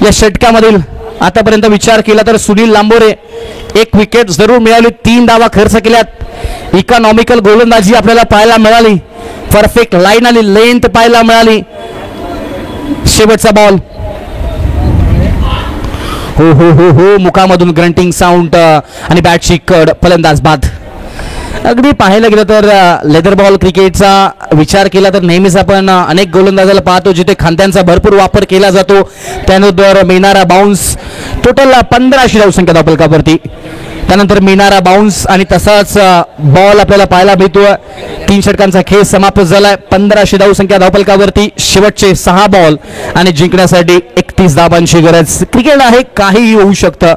या षटकामधील आतापर्यंत विचार केला तर सुनील लांबोरे 1 विकेट जरूर मिळाली. 3 धावा खर्च केल्यात. इकॉनॉमिकल गोलंदाजी आपल्याला पाहायला मिळाली. परफेक्ट लाईन आली, लेंथ पाहायला मिळाली. शेवटचा बॉल. हो हो हो हो, मुखामधून ग्रंटिंग साऊंड आणि बॅटची कड. फलंदाज बाद. अगदी पाहायला गेलं तर लेदर बॉल क्रिकेटचा विचार केला तर नेहमीच आपण अनेक गोलंदाजाला पाहतो जिथे खांद्यांचा भरपूर वापर केला जातो, त्यानंतर मिळणारा बाउन्स. टोटल 15 धावसंख्या धावफलकावरती, त्यानंतर मिळणारा बाउन्स आणि तसाच बॉल आपल्याला पाहायला मिळतोय. 3 षटकांचा खेळ समाप्त झालाय. 15 धावसंख्या धावफलकावरती, शेवटचे 6 बॉल आणि जिंकण्यासाठी 31 धावांची गरज. क्रिकेट आहे, काहीही होऊ शकतं.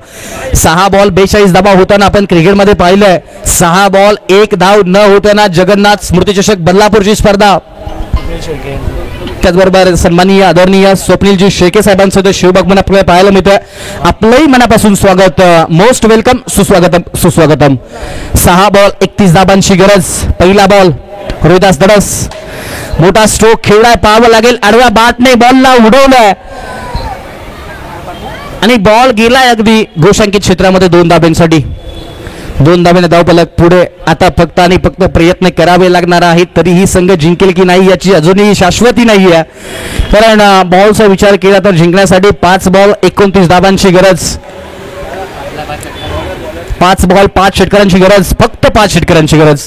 6 बॉल 42 धावा होताना आपण क्रिकेटमध्ये पाहिलंय. 6 बॉल 1 धाव न होताना जगन्नाथ स्मृतिचषक बदलापूरची स्पर्धा. त्याचबरोबर सन्माननीय आदरणीय स्वप्नीलजी शेळके साहेबांसोबत शिवबागमन आपल्याला पाहायला मिळतंय. आपलंही मनापासून स्वागत, मोस्ट वेलकम, सुस्वागतम सुस्वागतम. 6 बॉल 31 धावांची गरज. पहिला बॉल रोहिदास धडस, मोठा स्ट्रोक खेळलाय, पाहावं लागेल. आडव्या बाटने बॉलला उडवलंय आणि बॉल गेलाय अगदी गोशांकित क्षेत्रामध्ये 2 धाब्यांसाठी. 2 धाब्याने धावफलक पुढे. आता फक्त आणि फक्त प्रयत्न करावे लागणार आहेत. तरीही संघ जिंकेल की नाही याची अजूनही शाश्वती नाही आहे, कारण बॉलचा विचार केला तर जिंकण्यासाठी 5 बॉल 29 धावांची गरज. 5 बॉल 5 षटकारांची गरज, फक्त 5 षटकारांची गरज.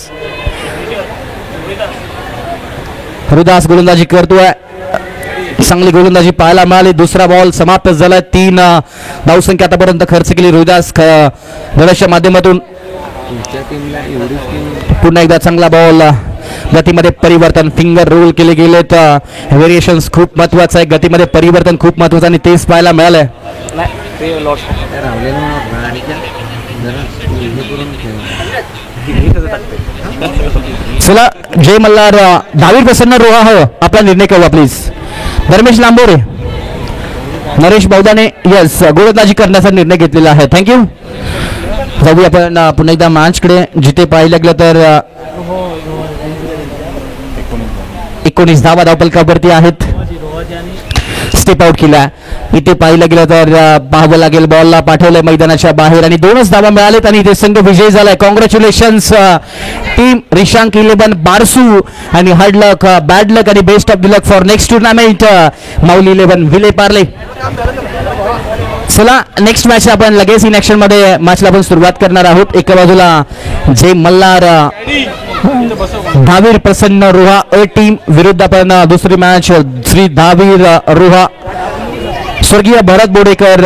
हरुदास गोलंदाजी करतोय, चांगली गोलंदाजी पाहायला मिळाली. दुसरा बॉल समाप्त झाला. 3 धावसंख्या आतापर्यंत खर्च केली रोहिदास धडसच्या माध्यमातून. पुन्हा एकदा चांगला बॉल. गतीमध्ये परिवर्तन, फिंगर रोल केले गेले तर व्हेरिएशन्स खूप महत्वाचं आहे. गतीमध्ये परिवर्तन खूप महत्वाचं आणि तेच पाहायला मिळालंय. चला जय मल्हार. दहावीर प्रसन्न रोहा हो, आपला निर्णय कळवा प्लीज. धर्मेश लांबोरे, नरेश बौदाने यस गोलंदाजी करण्याचा निर्णय घेतलेला आहे. थँक्यू. जाऊया आपण पुन्हा एकदा मॅचकडे, जिथे पाहिलं गेलं तर 19 धावा धावफलकावरती आहेत. स्टेप आउट केला. इथे पाहिलं गेलं तर पाहावं लागेल, बॉलला पाठवलंय मैदानाच्या बाहेर आणि 2च धावा मिळालेत आणि इथे संघ विजयी झालाय. कॉंग्रॅच्युलेशन्स टीम रिशांक 11 बारसू आणि हार्ड लक, बॅड लक आणि best of the luck for next tournament Mauli 11 Vile Parle. चला नेक्स्ट मॅच आपण लगेच इन ऍक्शन मध्ये मॅचला आपण सुरुवात करणार आहोत. एका बाजूला जय मल्हार दहावीर प्रसन्न रोहा अ टीम विरुद्ध आपण दुसरी मॅच श्री दहावीर रोहा स्वर्गीय भरत बोडेकर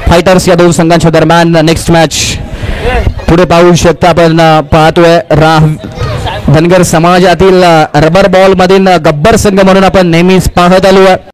फायटर्स या 2 संघांच्या दरम्यान नेक्स्ट मॅच. पुढे पाहू शकता आपण पाहतोय धनगर समाजातील रबर बॉल मधील गब्बर संघ म्हणून आपण नेहमीच पाहत आलो आहे.